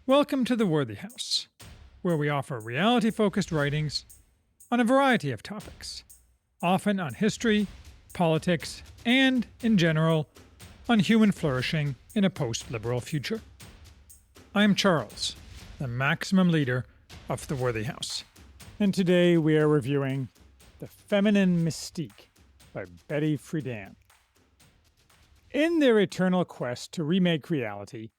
Welcome to the Worthy House, where we offer reality-focused writings on a variety of topics, often on history, politics, and, in general, on human flourishing in a post-liberal future. I am Charles, the maximum leader of the Worthy House, and today we are reviewing The Feminine Mystique by Betty Friedan. In their eternal quest to remake reality,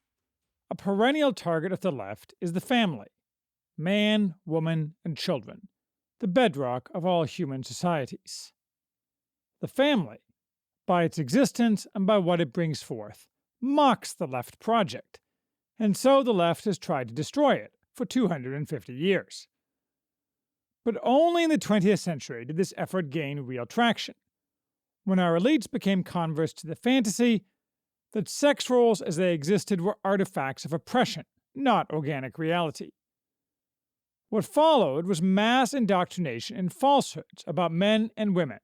a perennial target of the left is the family, man, woman, and children, the bedrock of all human societies. The family, by its existence and by what it brings forth, mocks the left project, and so the left has tried to destroy it for 250 years. But only in the 20th century did this effort gain real traction, when our elites became converts to the fantasy that sex roles as they existed were artifacts of oppression, not organic reality. What followed was mass indoctrination in falsehoods about men and women,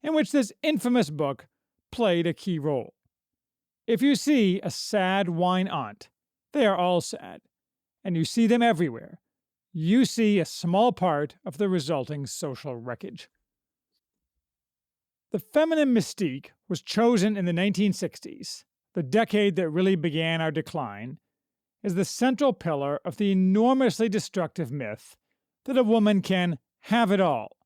in which this infamous book played a key role. If you see a sad wine aunt, they are all sad, and you see them everywhere. You see a small part of the resulting social wreckage. The feminine mystique was chosen in the 1960s, the decade that really began our decline, as the central pillar of the enormously destructive myth that a woman can have it all,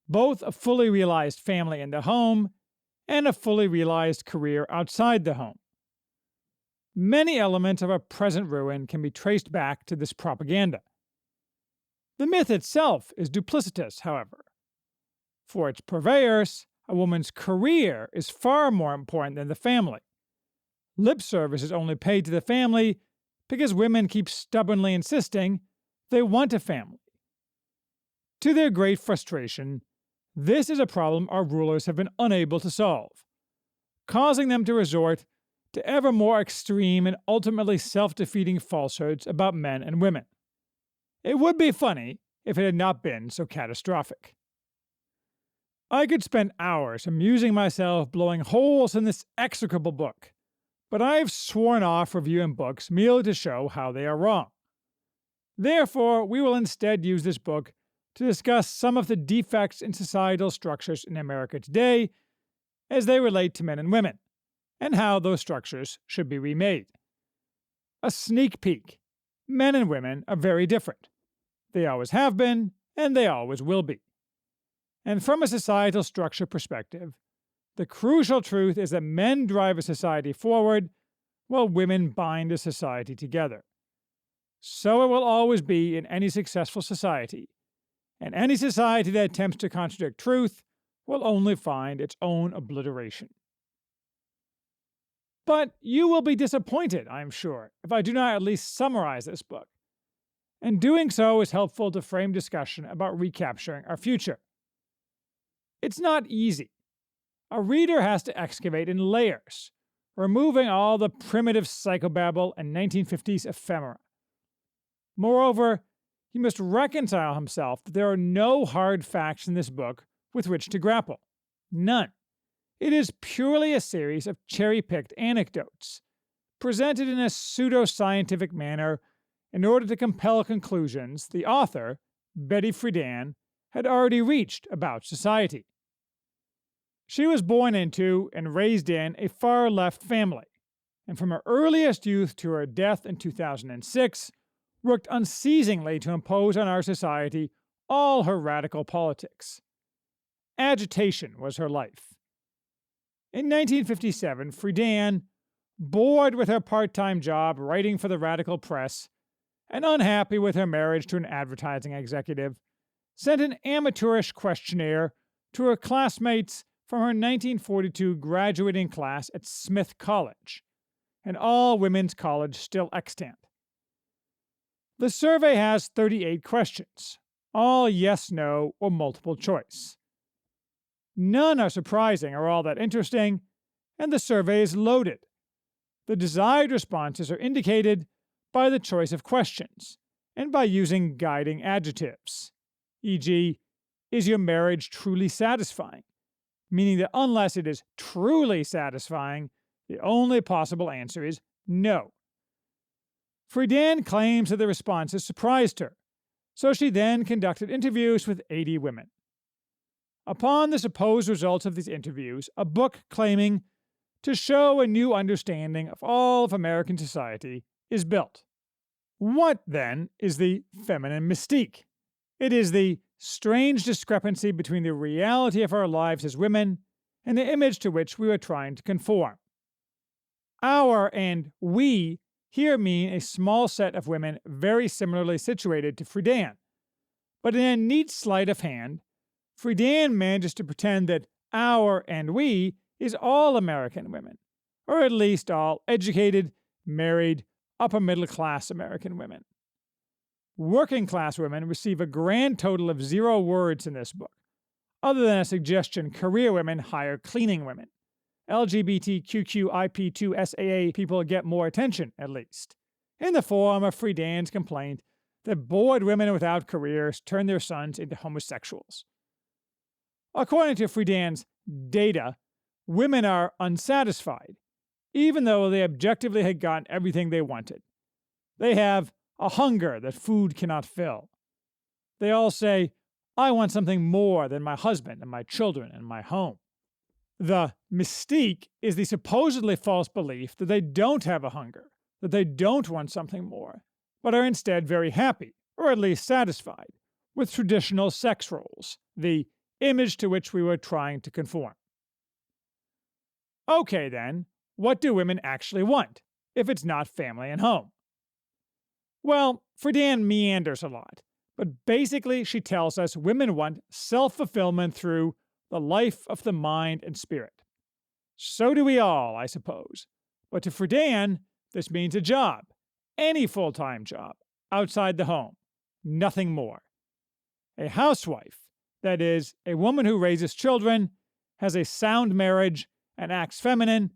both a fully realized family in the home and a fully realized career outside the home. Many elements of our present ruin can be traced back to this propaganda. The myth itself is duplicitous, however. For its purveyors, a woman's career is far more important than the family. Lip service is only paid to the family because women keep stubbornly insisting they want a family. To their great frustration, this is a problem our rulers have been unable to solve, causing them to resort to ever more extreme and ultimately self-defeating falsehoods about men and women. It would be funny if it had not been so catastrophic. I could spend hours amusing myself blowing holes in this execrable book, but I have sworn off reviewing books merely to show how they are wrong. Therefore, we will instead use this book to discuss some of the defects in societal structures in America today as they relate to men and women, and how those structures should be remade. A sneak peek. Men and women are very different. They always have been, and they always will be. And from a societal structure perspective, the crucial truth is that men drive a society forward, while women bind a society together. So it will always be in any successful society, and any society that attempts to contradict truth will only find its own obliteration. But you will be disappointed, I am sure, if I do not at least summarize this book. And doing so is helpful to frame discussion about recapturing our future. It's not easy. A reader has to excavate in layers, removing all the primitive psychobabble and 1950s ephemera. Moreover, he must reconcile himself that there are no hard facts in this book with which to grapple. None. It is purely a series of cherry-picked anecdotes, presented in a pseudo-scientific manner in order to compel conclusions the author, Betty Friedan, had already reached about society. She was born into and raised in a far-left family, and from her earliest youth to her death in 2006, worked unceasingly to impose on our society all her radical politics. Agitation was her life. In 1957, Friedan, bored with her part-time job writing for the radical press, and unhappy with her marriage to an advertising executive, sent an amateurish questionnaire to her classmates from her 1942 graduating class at Smith College, an all-women's college still extant. The survey has 38 questions, all yes, no, or multiple choice. None are surprising or all that interesting, and the survey is loaded. The desired responses are indicated by the choice of questions, and by using guiding adjectives, e.g., is your marriage truly satisfying? Meaning that unless it is truly satisfying, the only possible answer is no. Friedan claims that the responses surprised her, so she then conducted interviews with 80 women. Upon the supposed results of these interviews, a book claiming to show a new understanding of all of American society is built. What, then, is the feminine mystique? It is the strange discrepancy between the reality of our lives as women and the image to which we are trying to conform. Our and we here mean a small set of women very similarly situated to Friedan. But in a neat sleight of hand, Friedan manages to pretend that our and we is all American women, or at least all educated, married, upper-middle-class American women. Working-class women receive a grand total of 0 words in this book, other than a suggestion career women hire cleaning women. LGBTQIP2SAA people get more attention, at least, in the form of Friedan's complaint that bored women without careers turn their sons into homosexuals. According to Friedan's data, women are unsatisfied, even though they objectively had gotten everything they wanted. They have a hunger that food cannot fill. They all say, I want something more than my husband and my children and my home. The mystique is the supposedly false belief that they don't have a hunger, that they don't want something more, but are instead very happy, or at least satisfied, with traditional sex roles, the image to which we were trying to conform. Okay, then, what do women actually want, if it's not family and home? Well, Friedan meanders a lot, but basically she tells us women want self-fulfillment through the life of the mind and spirit. So do we all, I suppose. But to Friedan, this means a job, any full-time job, outside the home, nothing more. A housewife, that is, a woman who raises children, has a sound marriage, and acts feminine,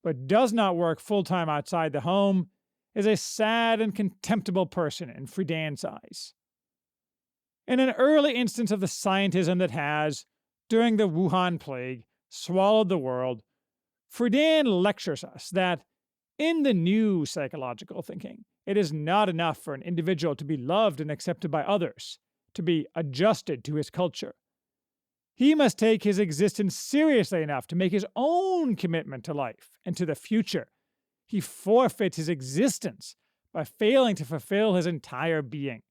but does not work full-time outside the home, is a sad and contemptible person in Friedan's eyes. In an early instance of the scientism that has, during the Wuhan plague, swallowed the world, Friedan lectures us that, in the new psychological thinking, it is not enough for an individual to be loved and accepted by others, to be adjusted to his culture. He must take his existence seriously enough to make his own commitment to life and to the future. He forfeits his existence by failing to fulfill his entire being.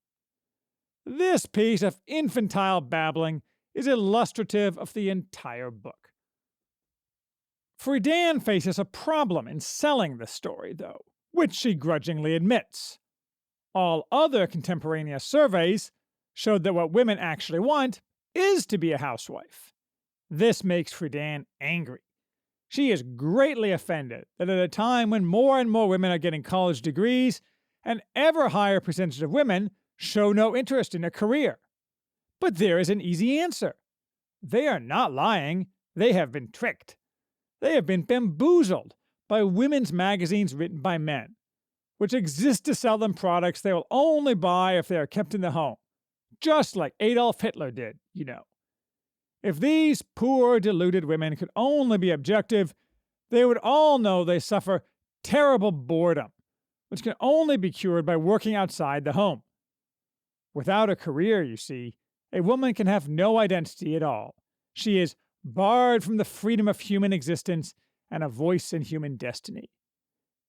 This piece of infantile babbling is illustrative of the entire book. Friedan faces a problem in selling this story, though, which she grudgingly admits. All other contemporaneous surveys showed that what women actually want is to be a housewife. This makes Friedan angry. She is greatly offended that at a time when more and more women are getting college degrees, an ever higher percentage of women show no interest in a career. But there is an easy answer. They are not lying. They have been tricked. They have been bamboozled by women's magazines written by men, which exist to sell them products they will only buy if they are kept in the home, just like Adolf Hitler did, you know. If these poor, deluded women could only be objective, they would all know they suffer terrible boredom, which can only be cured by working outside the home. Without a career, you see, a woman can have no identity at all. She is barred from the freedom of human existence and a voice in human destiny.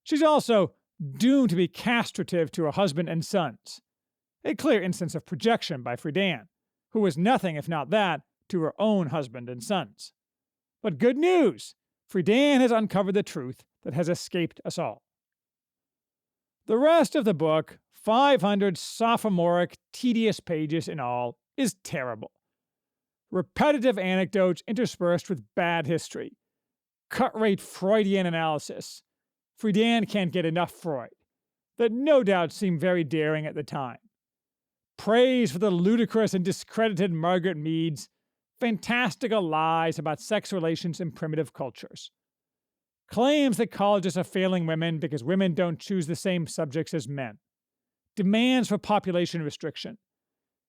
She's also doomed to be castrative to her husband and sons, a clear instance of projection by Friedan, who was nothing if not that to her own husband and sons. But good news! Friedan has uncovered the truth that has escaped us all. The rest of the book, 500 sophomoric, tedious pages in all, is terrible. Repetitive anecdotes interspersed with bad history. Cut-rate Freudian analysis. Friedan can't get enough Freud, that no doubt seemed very daring at the time. Praise for the ludicrous and discredited Margaret Mead's fantastical lies about sex relations in primitive cultures. Claims that colleges are failing women because women don't choose the same subjects as men. Demands for population restriction.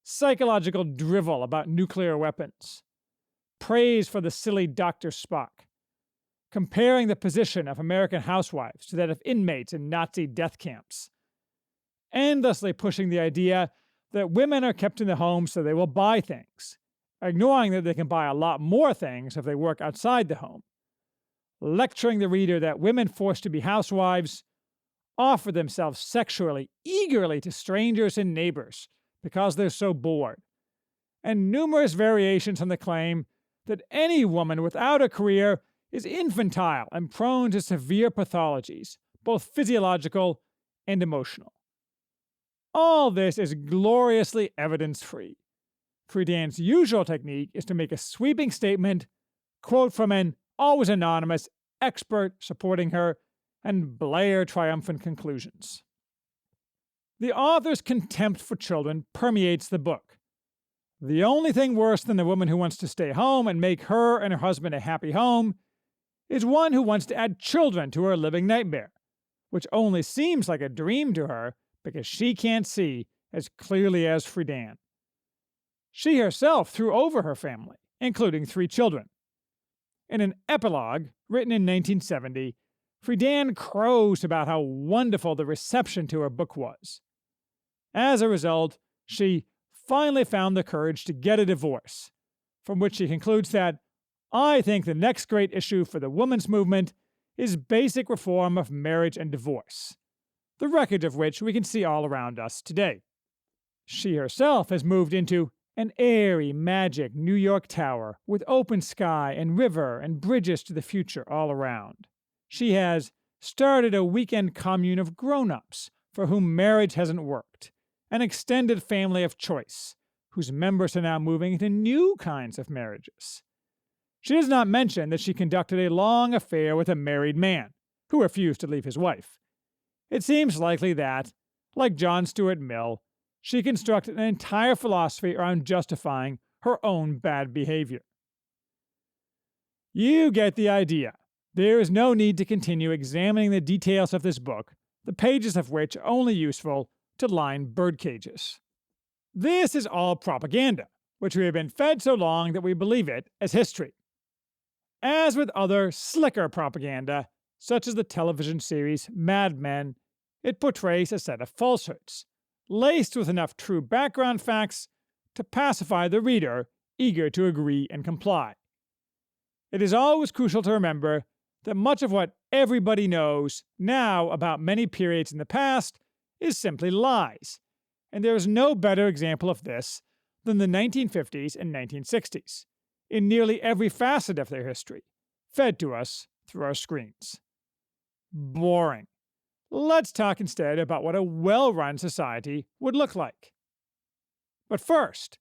Psychological drivel about nuclear weapons. Praise for the silly Dr. Spock. Comparing the position of American housewives to that of inmates in Nazi death camps. endlessly pushing the idea that women are kept in the home so they will buy things, ignoring that they can buy a lot more things if they work outside the home, lecturing the reader that women forced to be housewives offer themselves sexually eagerly to strangers and neighbors because they're so bored, and numerous variations on the claim that any woman without a career is infantile and prone to severe pathologies, both physiological and emotional. All this is gloriously evidence-free. Friedan's usual technique is to make a sweeping statement, quote from an always anonymous expert supporting her, and blare triumphant conclusions. The author's contempt for children permeates the book. The only thing worse than the woman who wants to stay home and make her and her husband a happy home is one who wants to add children to her living nightmare, which only seems like a dream to her because she can't see as clearly as Friedan. She herself threw over her family, including 3 children. In an epilogue written in 1970, Friedan crows about how wonderful the reception to her book was. As a result, she finally found the courage to get a divorce, from which she concludes that, "I think the next great issue for the women's movement is basic reform of marriage and divorce, the wreckage of which we can see all around us today." She herself has moved into an airy, magic New York tower with open sky and river and bridges to the future all around. She has started a weekend commune of grown-ups for whom marriage hasn't worked, an extended family of choice, whose members are now moving into new kinds of marriages. She does not mention that she conducted a long affair with a married man, who refused to leave his wife. It seems likely that, like John Stuart Mill, she constructed an entire philosophy around justifying her own bad behavior. You get the idea. There is no need to continue examining the details of this book, the pages of which are only useful to line birdcages. This is all propaganda, which we have been fed so long that we believe it as history. As with other, slicker propaganda, such as the television series Mad Men, it portrays a set of falsehoods, laced with enough true background facts to pacify the reader eager to agree and comply. It is always crucial to remember that much of what everybody knows now about many periods in the past is simply lies, and there is no better example of this than the 1950s and 1960s, in nearly every facet of their history, fed to us through our screens. Boring. Let's talk instead about what a well-run society would look like. But first,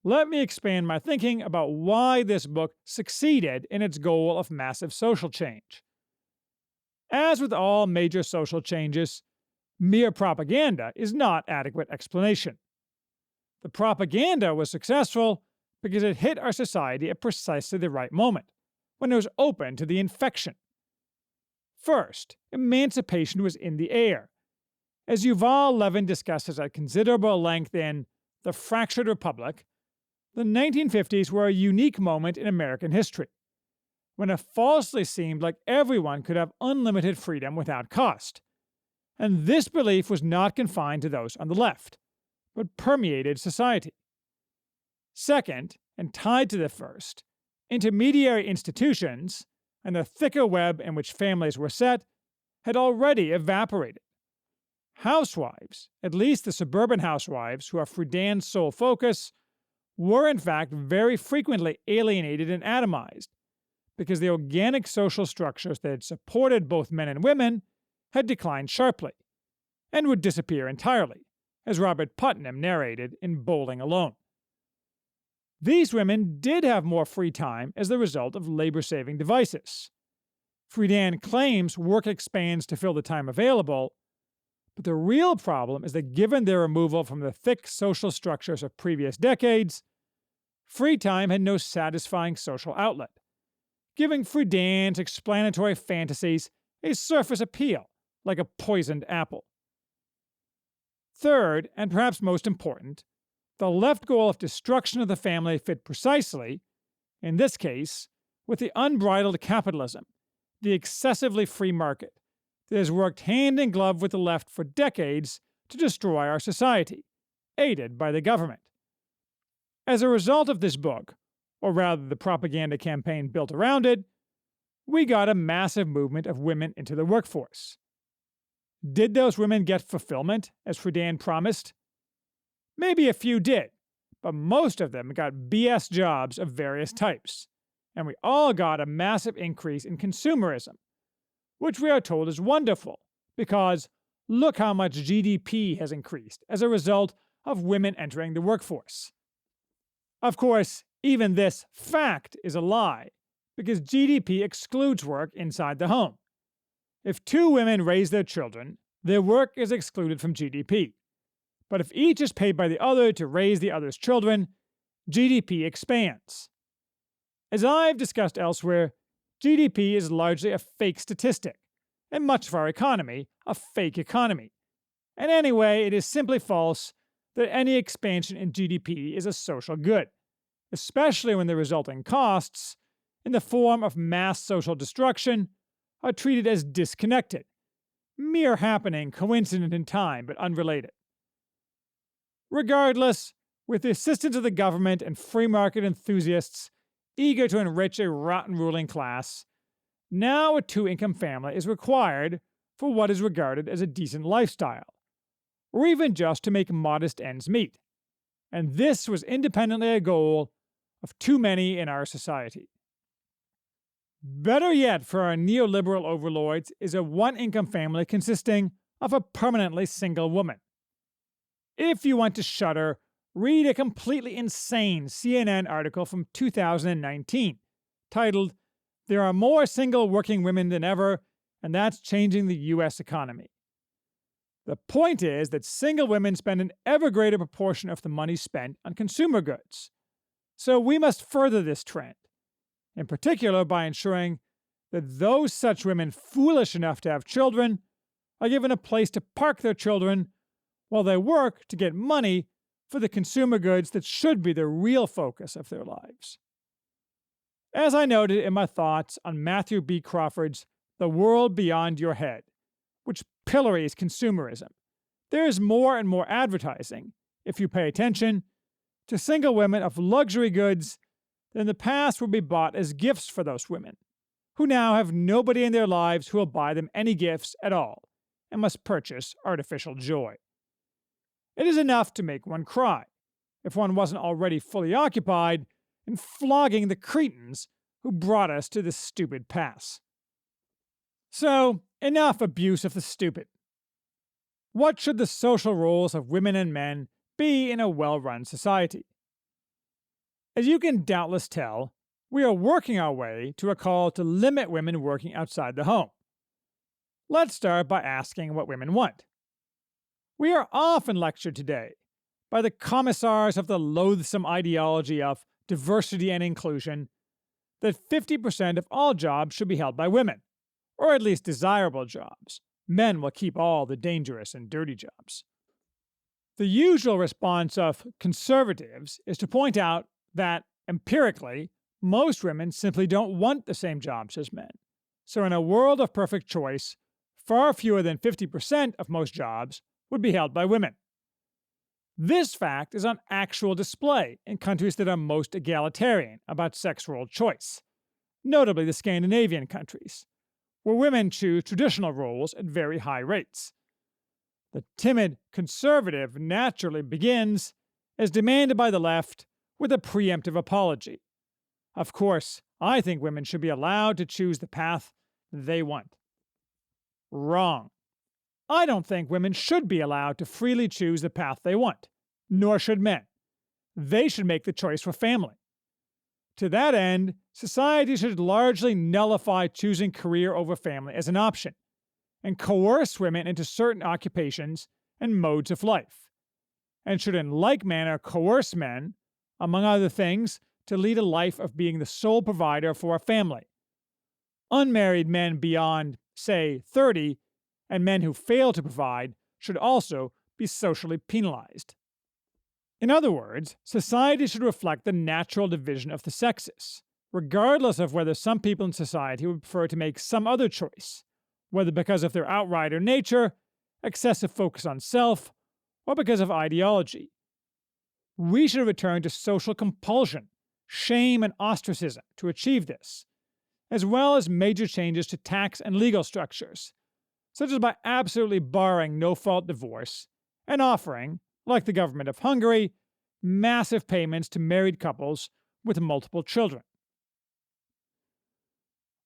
let me expand my thinking about why this book succeeded in its goal of massive social change. As with all major social changes, mere propaganda is not adequate explanation. The propaganda was successful because it hit our society at precisely the right moment, when it was open to the infection. First, emancipation was in the air. As Yuval Levin discusses at considerable length in The Fractured Republic, the 1950s were a unique moment in American history, when it falsely seemed like everyone could have unlimited freedom without cost. And this belief was not confined to those on the left, but permeated society. Second, and tied to the first, intermediary institutions, and the thicker web in which families were set, had already evaporated. Housewives, at least the suburban housewives who are Friedan's sole focus, were in fact very frequently alienated and atomized, because the organic social structures that had supported both men and women had declined sharply, and would disappear entirely, as Robert Putnam narrated in Bowling Alone. These women did have more free time as the result of labor-saving devices. Friedan claims work expands to fill the time available, but the real problem is that given their removal from the thick social structures of previous decades, free time had no satisfying social outlet, giving Friedan's explanatory fantasies a surface appeal, like a poisoned apple. Third, and perhaps most important, the left goal of destruction of the family fit precisely, in this case, with the unbridled capitalism, the excessively free market, that has worked hand in glove with the left for decades to destroy our society, aided by the government. As a result of this book, or rather the propaganda campaign built around it, we got a massive movement of women into the workforce. Did those women get fulfillment, as Friedan promised? Maybe a few did, but most of them got BS jobs of various types, and we all got a massive increase in consumerism, which we are told is wonderful, because look how much GDP has increased as a result of women entering the workforce. Of course, even this fact is a lie, because GDP excludes work inside the home. If two women raise their children, their work is excluded from GDP. But if each is paid by the other to raise the other's children, GDP expands. As I've discussed elsewhere, GDP is largely a fake statistic, and much of our economy a fake economy. And anyway, it is simply false that any expansion in GDP is a social good, especially when the resulting costs, in the form of mass social destruction, are treated as disconnected, mere happening coincident in time but unrelated. Regardless, with the assistance of the government and free market enthusiasts eager to enrich a rotten ruling class, now a two-income family is required for what is regarded as a decent lifestyle, or even just to make modest ends meet. And this was independently a goal of too many in our society. Better yet for our neoliberal overlords is a one-income family consisting of a permanently single woman. If you want to shudder, read a completely insane CNN article from 2019 titled, "There Are More Single Working Women Than Ever, and That's Changing the U.S. Economy." The point is that single women spend an ever greater proportion of the money spent on consumer goods. So we must further this trend, in particular by ensuring that those such women foolish enough to have children are given a place to park their children while they work to get money for the consumer goods that should be the real focus of their lives. As I noted in my thoughts on Matthew B. Crawford's The World Beyond Your Head, which pillories consumerism, there is more and more advertising, if you pay attention, to single women of luxury goods that in the past would be bought as gifts for those women, who now have nobody in their lives who will buy them any gifts at all, and must purchase artificial joy. It is enough to make one cry, if one wasn't already fully occupied in flogging the cretins who brought us to this stupid pass. So, enough abuse of the stupid. What should the social roles of women and men be in a well-run society? As you can doubtless tell, we are working our way to a call to limit women working outside the home. Let's start by asking what women want. We are often lectured today by the commissars of the loathsome ideology of diversity and inclusion that 50% of all jobs should be held by women, or at least desirable jobs. Men will keep all the dangerous and dirty jobs. The usual response of conservatives is to point out that, empirically, most women simply don't want the same jobs as men. So in a world of perfect choice, far fewer than 50% of most jobs would be held by women. This fact is on actual display in countries that are most egalitarian about sex role choice, notably the Scandinavian countries, where women choose traditional roles at very high rates. The timid conservative naturally begins, as demanded by the left, with a preemptive apology. Of course, I think women should be allowed to choose the path they want. Wrong. I don't think women should be allowed to freely choose the path they want, nor should men. They should make the choice for family. To that end, society should largely nullify choosing career over family as an option, and coerce women into certain occupations and modes of life, and should in like manner coerce men, among other things, to lead a life of being the sole provider for a family. Unmarried men beyond, say, 30, and men who fail to provide should also be socially penalized. In other words, society should reflect the natural division of the sexes, regardless of whether some people in society would prefer to make some other choice, whether because of their outrider nature, excessive focus on self, or because of ideology. We should return to social compulsion, shame, and ostracism to achieve this, as well as major changes to tax and legal structures, such as by absolutely barring no-fault divorce and offering, like the government of Hungary, massive payments to married couples with multiple children.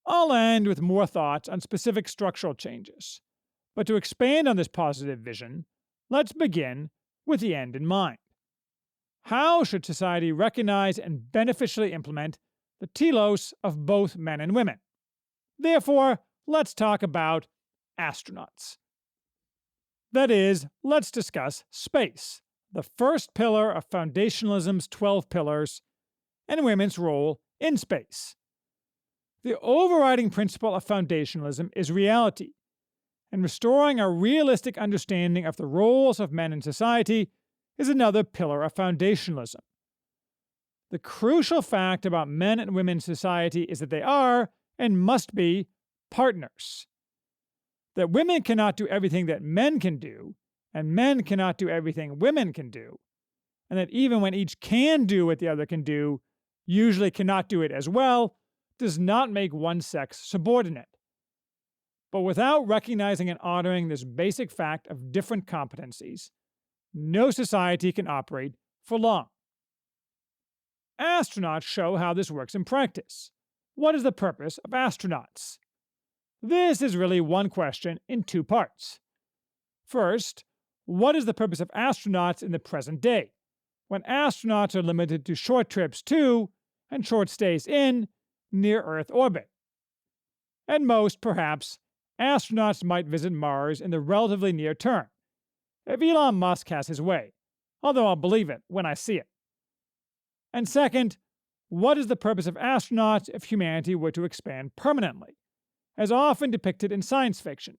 I'll end with more thoughts on specific structural changes, but to expand on this positive vision, let's begin with the end in mind. How should society recognize and beneficially implement the telos of both men and women? Therefore, let's talk about astronauts. That is, let's discuss space, the first pillar of Foundationalism's 12 pillars, and women's role in space. The overriding principle of Foundationalism is reality, and restoring a realistic understanding of the roles of men in society is another pillar of Foundationalism. The crucial fact about men and women in society is that they are, and must be, partners. That women cannot do everything that men can do, and men cannot do everything women can do, and that even when each can do what the other can do, usually cannot do it as well, does not make one sex subordinate. But without recognizing and honoring this basic fact of different competencies, no society can operate for long. Astronauts show how this works in practice. What is the purpose of astronauts? This is really one question in two parts. First, what is the purpose of astronauts in the present day, when astronauts are limited to short trips to, and short stays in, near-Earth orbit? At most, perhaps, astronauts might visit Mars in the relatively near term, if Elon Musk has his way, although I'll believe it when I see it. And second, what is the purpose of astronauts if humanity were to expand permanently, as often depicted in science fiction,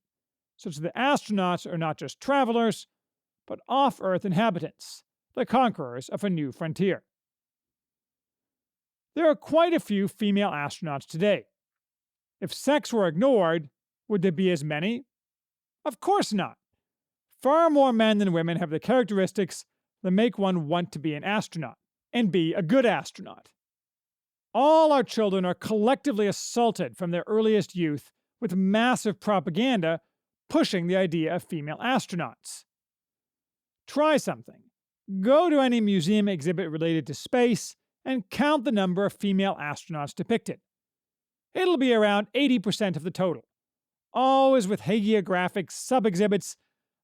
such that astronauts are not just travelers, but off-Earth inhabitants, the conquerors of a new frontier? There are quite a few female astronauts today. If sex were ignored, would there be as many? Of course not. Far more men than women have the characteristics that make one want to be an astronaut, and be a good astronaut. All our children are collectively assaulted from their earliest youth with massive propaganda pushing the idea of female astronauts. Try something. Go to any museum exhibit related to space and count the number of female astronauts depicted. It'll be around 80% of the total, always with hagiographic sub-exhibits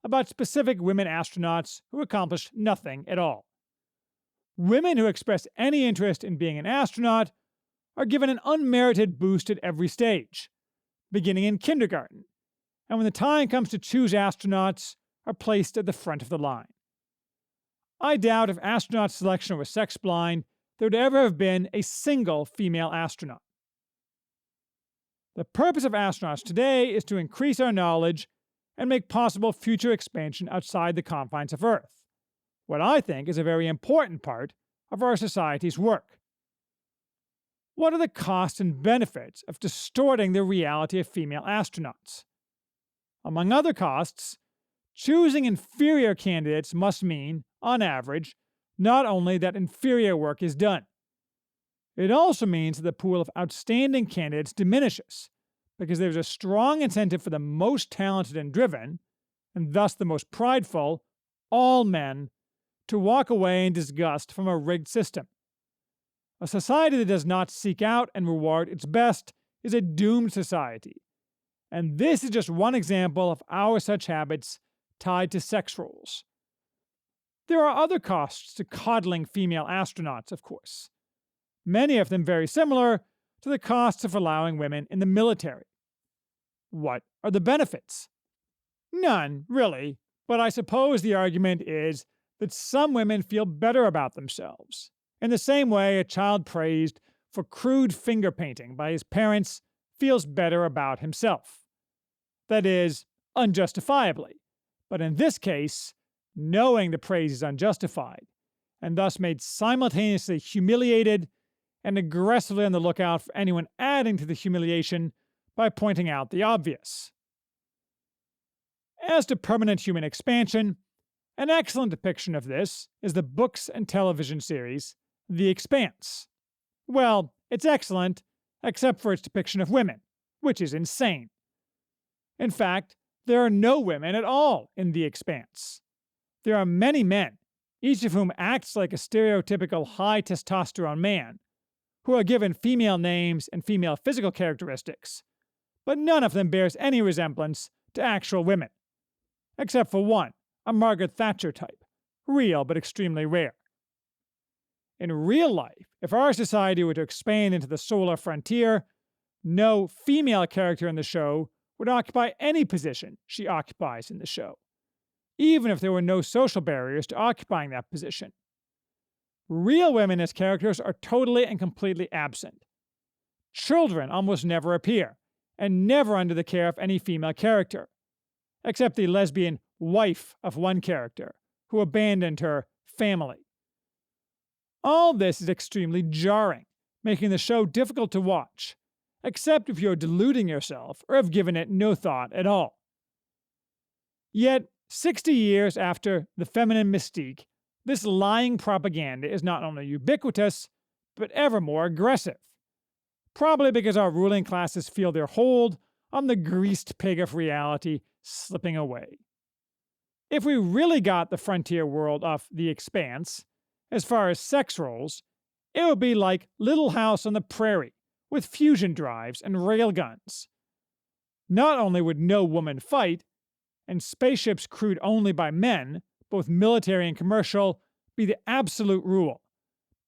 about specific women astronauts who accomplished nothing at all. Women who express any interest in being an astronaut are given an unmerited boost at every stage, beginning in kindergarten, and when the time comes to choose astronauts, are placed at the front of the line. I doubt if astronaut selection was sex-blind, there would ever have been a single female astronaut. The purpose of astronauts today is to increase our knowledge and make possible future expansion outside the confines of Earth, what I think is a very important part of our society's work. What are the costs and benefits of distorting the reality of female astronauts? Among other costs, choosing inferior candidates must mean, on average, not only that inferior work is done. It also means that the pool of outstanding candidates diminishes, because there's a strong incentive for the most talented and driven, and thus the most prideful, all men, to walk away in disgust from a rigged system. A society that does not seek out and reward its best is a doomed society, and this is just one example of our such habits tied to sex roles. There are other costs to coddling female astronauts, of course, many of them very similar to the costs of allowing women in the military. What are the benefits? None, really, but I suppose the argument is that some women feel better about themselves, in the same way a child praised for crude finger painting by his parents feels better about himself. That is, unjustifiably, but in this case, knowing the praise is unjustified, and thus made simultaneously humiliated and aggressively on the lookout for anyone adding to the humiliation by pointing out the obvious. As to permanent human expansion, An excellent depiction of this is the books and television series The Expanse. Well, it's excellent, except for its depiction of women, which is insane. In fact, there are no women at all in The Expanse. There are many men, each of whom acts like a stereotypical high testosterone man, who are given female names and female physical characteristics, but none of them bears any resemblance to actual women, except for one, a Margaret Thatcher type, real but extremely rare. In real life, if our society were to expand into the solar frontier, no female character in the show would occupy any position she occupies in the show, even if there were no social barriers to occupying that position. Real women as characters are totally and completely absent. Children almost never appear, and never under the care of any female character, except the lesbian wife of one character, who abandoned her family. All this is extremely jarring, making the show difficult to watch, except if you're deluding yourself or have given it no thought at all. Yet, 60 years after the feminine mystique, this lying propaganda is not only ubiquitous, but ever more aggressive, probably because our ruling classes feel their hold on the greased pig of reality slipping away. If we really got the frontier world of The Expanse, as far as sex roles, it would be like Little House on the Prairie, with fusion drives and railguns. Not only would no woman fight, and spaceships crewed only by men, both military and commercial, be the absolute rule,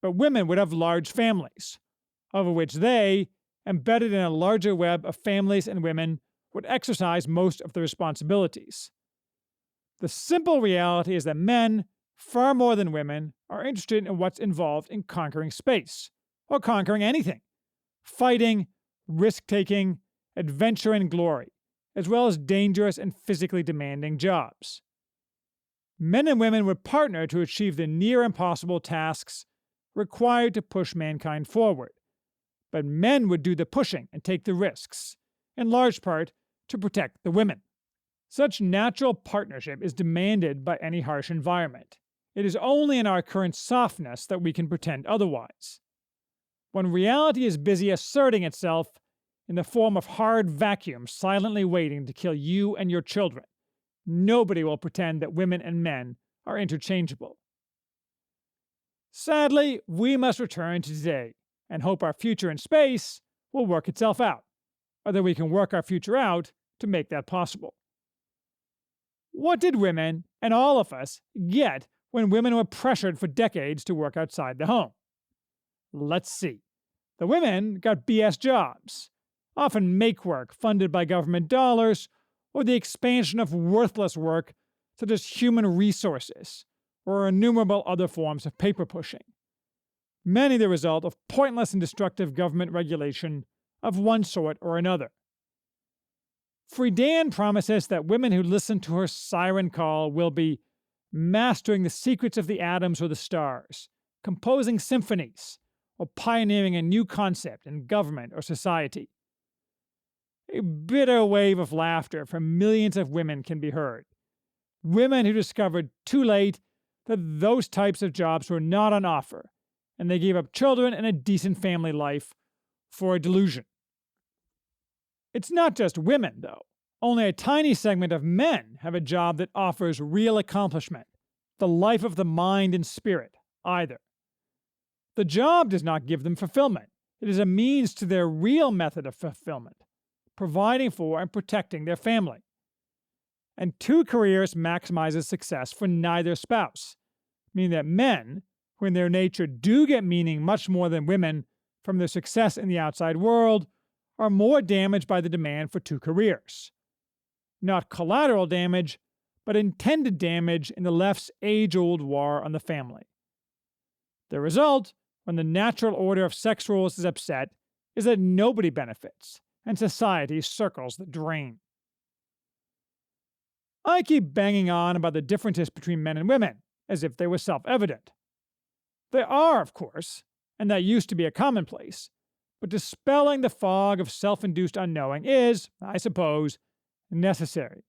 but women would have large families, over which they, embedded in a larger web of families and women, would exercise most of the responsibilities. The simple reality is that men, far more than women, are interested in what's involved in conquering space, or conquering anything. Fighting, risk-taking, adventure and glory, as well as dangerous and physically demanding jobs. Men and women would partner to achieve the near-impossible tasks required to push mankind forward, but men would do the pushing and take the risks, in large part to protect the women. Such natural partnership is demanded by any harsh environment. It is only in our current softness that we can pretend otherwise. When reality is busy asserting itself in the form of hard vacuums silently waiting to kill you and your children, nobody will pretend that women and men are interchangeable. Sadly, we must return to today and hope our future in space will work itself out, or that we can work our future out to make that possible. What did women, and all of us, get when women were pressured for decades to work outside the home? Let's see. The women got BS jobs, often make work funded by government dollars, or the expansion of worthless work such as human resources, or innumerable other forms of paper pushing. Many the result of pointless and destructive government regulation of one sort or another. Friedan promises that women who listen to her siren call will be mastering the secrets of the atoms or the stars, composing symphonies, or pioneering a new concept in government or society. A bitter wave of laughter from millions of women can be heard. Women who discovered too late that those types of jobs were not on offer, and they gave up children and a decent family life for a delusion. It's not just women, though. Only a tiny segment of men have a job that offers real accomplishment, the life of the mind and spirit, either. The job does not give them fulfillment. It is a means to their real method of fulfillment, providing for and protecting their family. And two careers maximizes success for neither spouse, meaning that men, who in their nature do get meaning much more than women from their success in the outside world, are more damaged by the demand for two careers. Not collateral damage, but intended damage in the left's age-old war on the family. The result, when the natural order of sex roles is upset, is that nobody benefits, and society circles the drain. I keep banging on about the differences between men and women, as if they were self-evident. They are, of course, and that used to be a commonplace, but dispelling the fog of self-induced unknowing is, I suppose, necessary.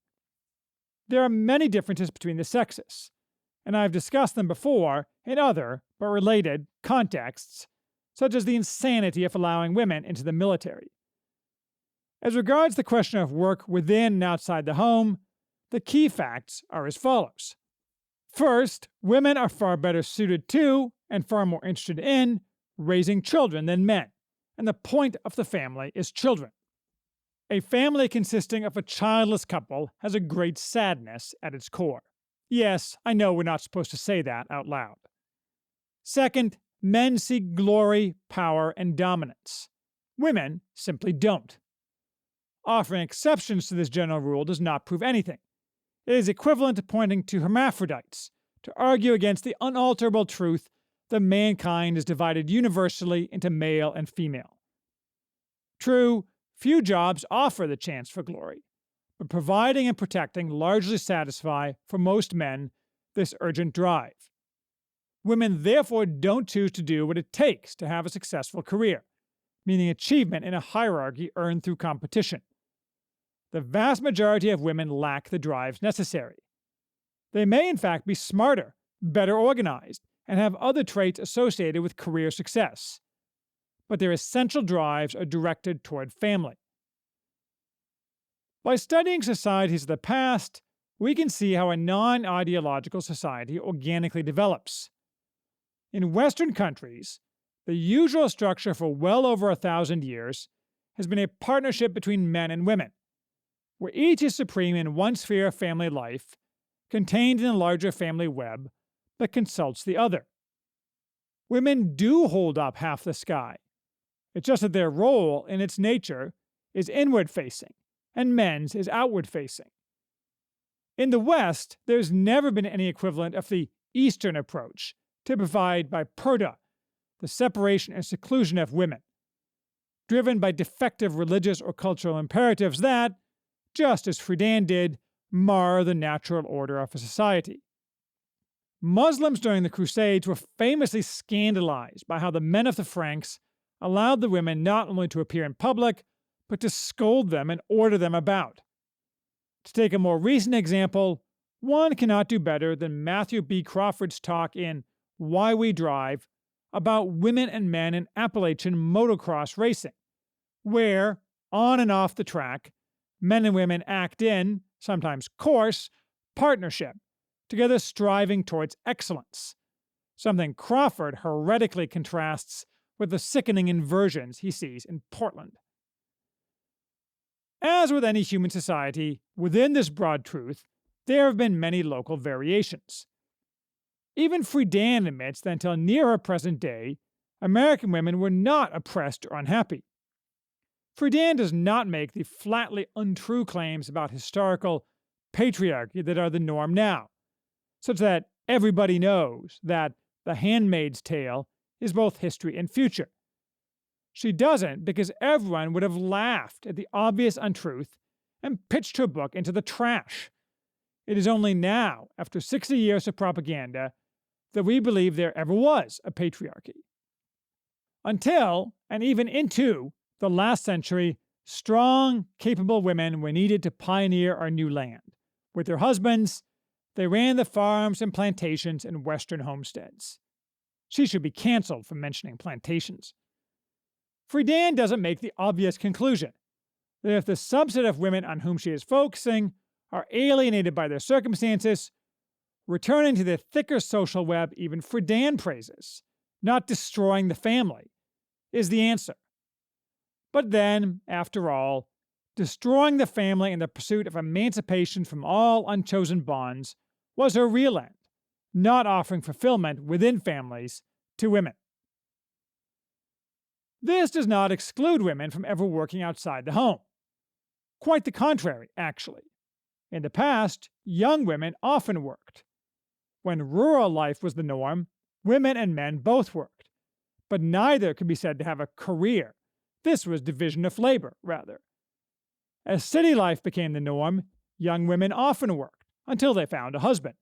There are many differences between the sexes, and I've discussed them before in other, but related, contexts, such as the insanity of allowing women into the military. As regards the question of work within and outside the home, the key facts are as follows. First, women are far better suited to, and far more interested in, raising children than men, and the point of the family is children. A family consisting of a childless couple has a great sadness at its core. Yes, I know we're not supposed to say that out loud. Second, men seek glory, power, and dominance. Women simply don't. Offering exceptions to this general rule does not prove anything. It is equivalent to pointing to hermaphrodites to argue against the unalterable truth that mankind is divided universally into male and female. True, few jobs offer the chance for glory, but providing and protecting largely satisfy, for most men, this urgent drive. Women therefore don't choose to do what it takes to have a successful career, meaning achievement in a hierarchy earned through competition. The vast majority of women lack the drives necessary. They may in fact be smarter, better organized, and have other traits associated with career success, but their essential drives are directed toward family. By studying societies of the past, we can see how a non-ideological society organically develops. In Western countries, the usual structure for well over 1,000 years has been a partnership between men and women, where each is supreme in one sphere of family life, contained in a larger family web, but consults the other. Women do hold up half the sky. It's just that their role, in its nature, is inward-facing, and men's is outward-facing. In the West, there's never been any equivalent of the Eastern approach, typified by purdah, the separation and seclusion of women, driven by defective religious or cultural imperatives that, just as Friedan did, mar the natural order of a society. Muslims during the Crusades were famously scandalized by how the men of the Franks allowed the women not only to appear in public, but to scold them and order them about. To take a more recent example, one cannot do better than Matthew B. Crawford's talk in Why We Drive about women and men in Appalachian motocross racing, where, on and off the track, men and women act in, sometimes coarse, partnership, together striving towards excellence, something Crawford heretically contrasts with the sickening inversions he sees in Portland. As with any human society, within this broad truth, there have been many local variations. Even Friedan admits that until near our present day, American women were not oppressed or unhappy. Friedan does not make the flatly untrue claims about historical patriarchy that are the norm now, such that everybody knows that The Handmaid's Tale is both history and future. She doesn't because everyone would have laughed at the obvious untruth and pitched her book into the trash. It is only now, after 60 years of propaganda, that we believe there ever was a patriarchy. Until, and even into, the last century, strong, capable women were needed to pioneer our new land. With their husbands, they ran the farms and plantations in Western homesteads. She should be canceled for mentioning plantations. Friedan doesn't make the obvious conclusion that if the subset of women on whom she is focusing are alienated by their circumstances, returning to the thicker social web even Friedan praises, not destroying the family, is the answer. But then, after all, destroying the family in the pursuit of emancipation from all unchosen bonds was her real end, not offering fulfillment within families to women. This does not exclude women from ever working outside the home. Quite the contrary, actually. In the past, young women often worked. When rural life was the norm, women and men both worked, but neither could be said to have a career. This was division of labor, rather. As city life became the norm, young women often worked until they found a husband.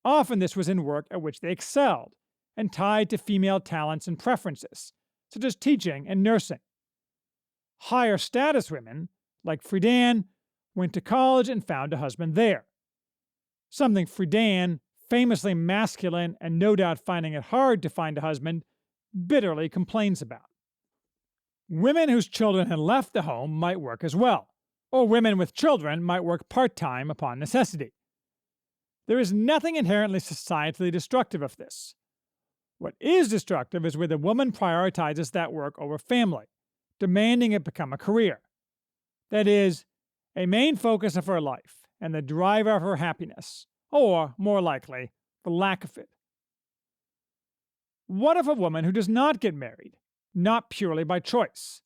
Often this was in work at which they excelled and tied to female talents and preferences, such as teaching and nursing. Higher status women, like Friedan, went to college and found a husband there, something Friedan famously masculine and no doubt finding it hard to find a husband, bitterly complains about. Women whose children had left the home might work as well, or women with children might work part-time upon necessity. There is nothing inherently societally destructive of this. What is destructive is where the woman prioritizes that work over family, demanding it become a career. That is, a main focus of her life and the driver of her happiness, or, more likely, the lack of it. What if a woman who does not get married, not purely by choice?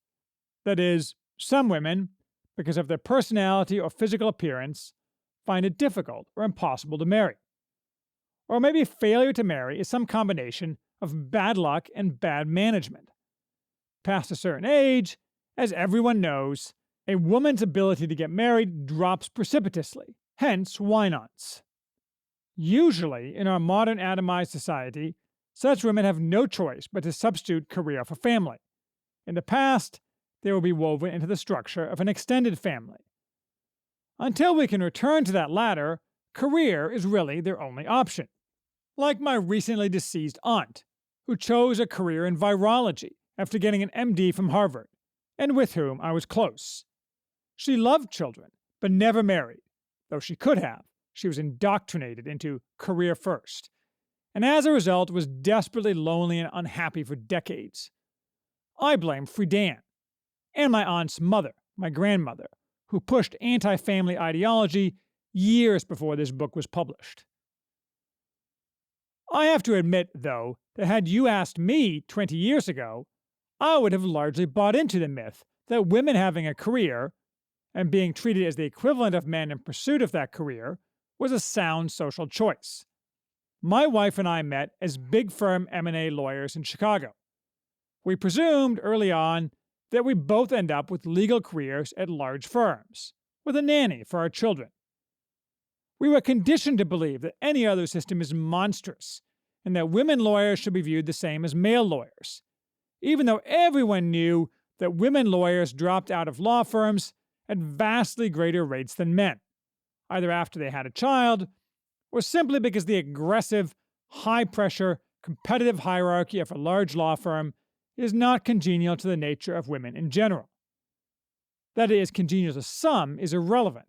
That is, some women, because of their personality or physical appearance, find it difficult or impossible to marry. Or maybe failure to marry is some combination of bad luck and bad management. Past a certain age, as everyone knows, a woman's ability to get married drops precipitously, hence why-nots. Usually, in our modern atomized society, such women have no choice but to substitute career for family. In the past, they will be woven into the structure of an extended family. Until we can return to that latter, career is really their only option. Like my recently deceased aunt, who chose a career in virology after getting an MD from Harvard, and with whom I was close. She loved children, but never married, though she could have. She was indoctrinated into career first, and as a result was desperately lonely and unhappy for decades. I blame Friedan, and my aunt's mother, my grandmother, who pushed anti-family ideology years before this book was published. I have to admit, though, that had you asked me 20 years ago, I would have largely bought into the myth that women having a career, and being treated as the equivalent of men in pursuit of that career, was a sound social choice. My wife and I met as big firm M&A lawyers in Chicago. We presumed early on that we both end up with legal careers at large firms, with a nanny for our children. We were conditioned to believe that any other system is monstrous, and that women lawyers should be viewed the same as male lawyers, even though everyone knew that women lawyers dropped out of law firms at vastly greater rates than men, either after they had a child, or simply because the aggressive, high-pressure, competitive hierarchy of a large law firm is not congenial to the nature of women in general. That it is congenial to some is irrelevant.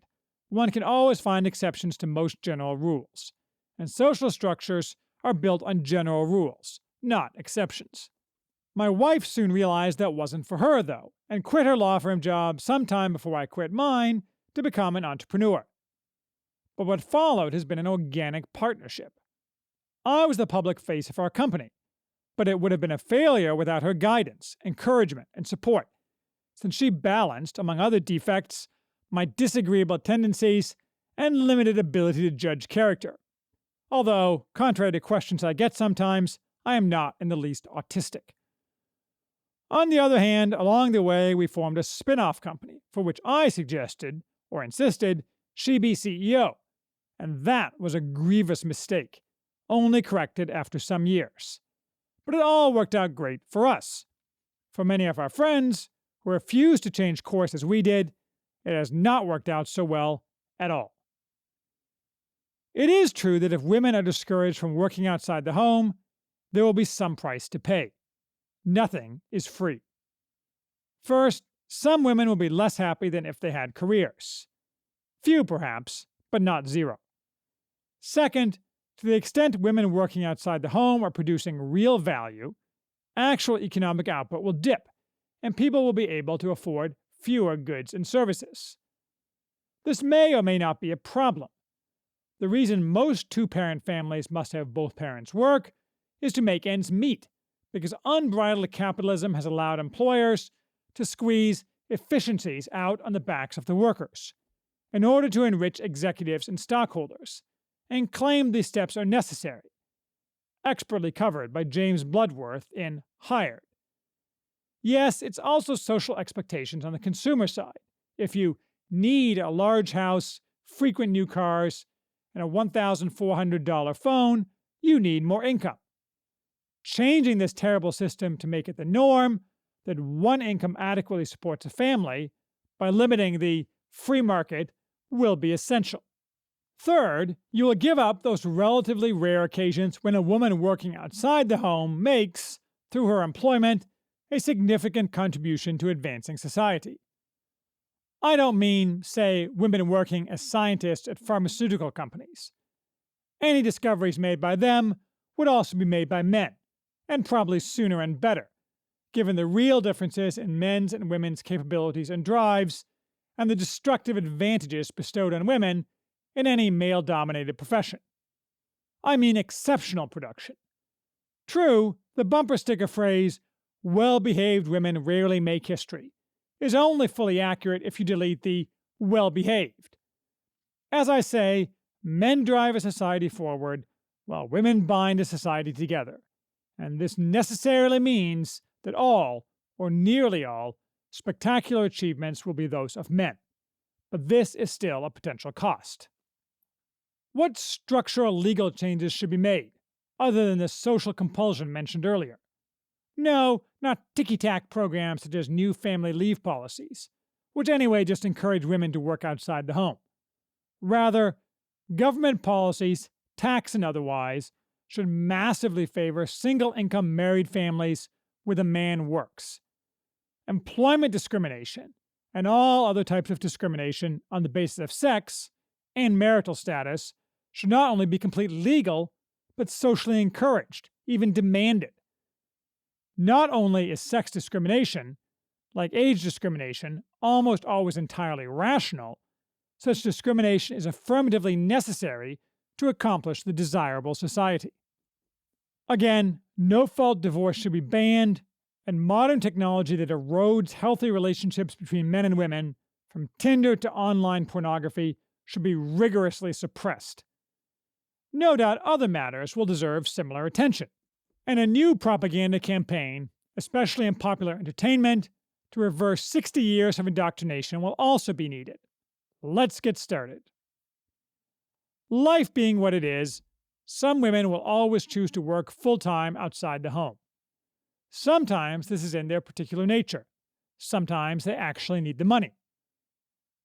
One can always find exceptions to most general rules, and social structures are built on general rules, not exceptions. My wife soon realized that wasn't for her, though, and quit her law firm job sometime before I quit mine to become an entrepreneur. But what followed has been an organic partnership. I was the public face of our company, but it would have been a failure without her guidance, encouragement, and support, since she balanced, among other defects, my disagreeable tendencies and limited ability to judge character. Although, contrary to questions I get sometimes, I am not in the least autistic. On the other hand, along the way, we formed a spin-off company for which I suggested, or insisted, she be CEO, and that was a grievous mistake, only corrected after some years. But it all worked out great for us. For many of our friends, who refused to change course as we did, it has not worked out so well at all. It is true that if women are discouraged from working outside the home, there will be some price to pay. Nothing is free. First, some women will be less happy than if they had careers. Few, perhaps, but not zero. Second, to the extent women working outside the home are producing real value, actual economic output will dip, and people will be able to afford fewer goods and services. This may or may not be a problem. The reason most two-parent families must have both parents work is to make ends meet, because unbridled capitalism has allowed employers to squeeze efficiencies out on the backs of the workers, in order to enrich executives and stockholders, and claim these steps are necessary, expertly covered by James Bloodworth in Hired. Yes, it's also social expectations on the consumer side. If you need a large house, frequent new cars, and a $1,400 phone, you need more income. Changing this terrible system to make it the norm that one income adequately supports a family by limiting the free market will be essential. Third, you will give up those relatively rare occasions when a woman working outside the home makes, through her employment, a significant contribution to advancing society. I don't mean, say, women working as scientists at pharmaceutical companies. Any discoveries made by them would also be made by men, and probably sooner and better, given the real differences in men's and women's capabilities and drives, and the destructive advantages bestowed on women in any male-dominated profession. I mean exceptional production. True, the bumper sticker phrase, well-behaved women rarely make history, is only fully accurate if you delete the well-behaved. As I say, men drive a society forward, while women bind a society together, and this necessarily means that all, or nearly all, spectacular achievements will be those of men. But this is still a potential cost. What structural legal changes should be made, other than the social compulsion mentioned earlier? No, not ticky-tack programs such as new family leave policies, which anyway just encourage women to work outside the home. Rather, government policies, tax and otherwise, should massively favor single-income married families where the man works. Employment discrimination, and all other types of discrimination on the basis of sex and marital status, should not only be completely legal, but socially encouraged, even demanded. Not only is sex discrimination, like age discrimination, almost always entirely rational, such discrimination is affirmatively necessary to accomplish the desirable society. Again, no-fault divorce should be banned, and modern technology that erodes healthy relationships between men and women, from Tinder to online pornography, should be rigorously suppressed. No doubt other matters will deserve similar attention, and a new propaganda campaign, especially in popular entertainment, to reverse 60 years of indoctrination will also be needed. Let's get started. Life being what it is, some women will always choose to work full-time outside the home. Sometimes this is in their particular nature. Sometimes they actually need the money.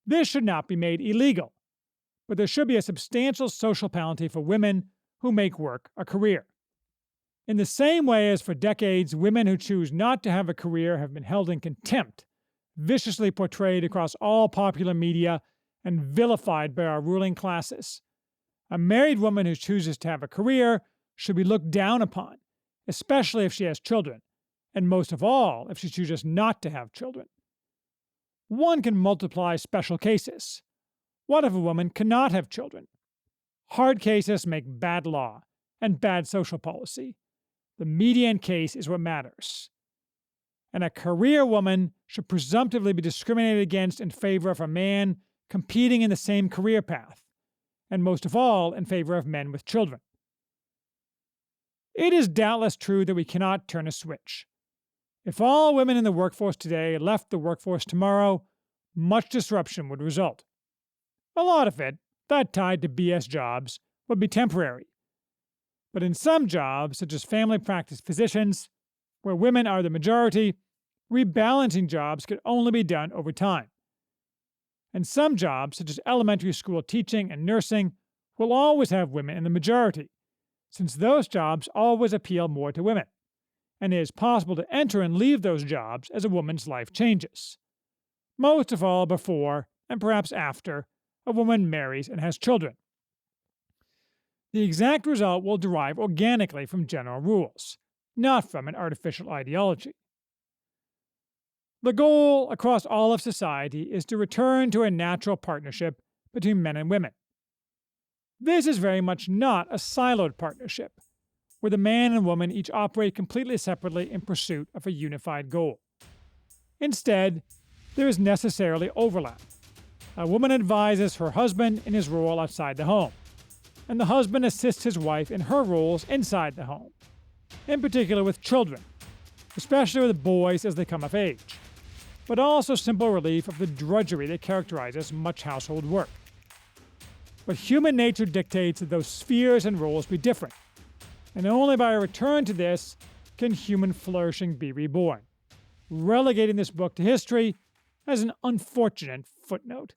This should not be made illegal, but there should be a substantial social penalty for women who make work a career. In the same way as for decades, women who choose not to have a career have been held in contempt, viciously portrayed across all popular media, and vilified by our ruling classes, a married woman who chooses to have a career should be looked down upon, especially if she has children, and most of all if she chooses not to have children. One can multiply special cases. What if a woman cannot have children? Hard cases make bad law and bad social policy. The median case is what matters. And a career woman should presumptively be discriminated against in favor of a man competing in the same career path, and most of all in favor of men with children. It is doubtless true that we cannot turn a switch. If all women in the workforce today left the workforce tomorrow, much disruption would result. A lot of it, that tied to BS jobs, would be temporary. But in some jobs, such as family practice physicians, where women are the majority, rebalancing jobs could only be done over time. And some jobs, such as elementary school teaching and nursing, will always have women in the majority, since those jobs always appeal more to women, and it is possible to enter and leave those jobs as a woman's life changes. Most of all before, and perhaps after, a woman marries and has children. The exact result will derive organically from general rules, not from an artificial ideology. The goal across all of society is to return to a natural partnership between men and women. This is very much not a siloed partnership, where the man and woman each operate completely separately in pursuit of a unified goal. Instead, there is necessarily overlap. A woman advises her husband in his role outside the home, and the husband assists his wife in her roles inside the home, in particular with children, especially with boys as they come of age, but also simple relief of the drudgery that characterizes much household work. But human nature dictates that those spheres and roles be different, and only by a return to this can human flourishing be reborn, relegating this book to history as an unfortunate footnote.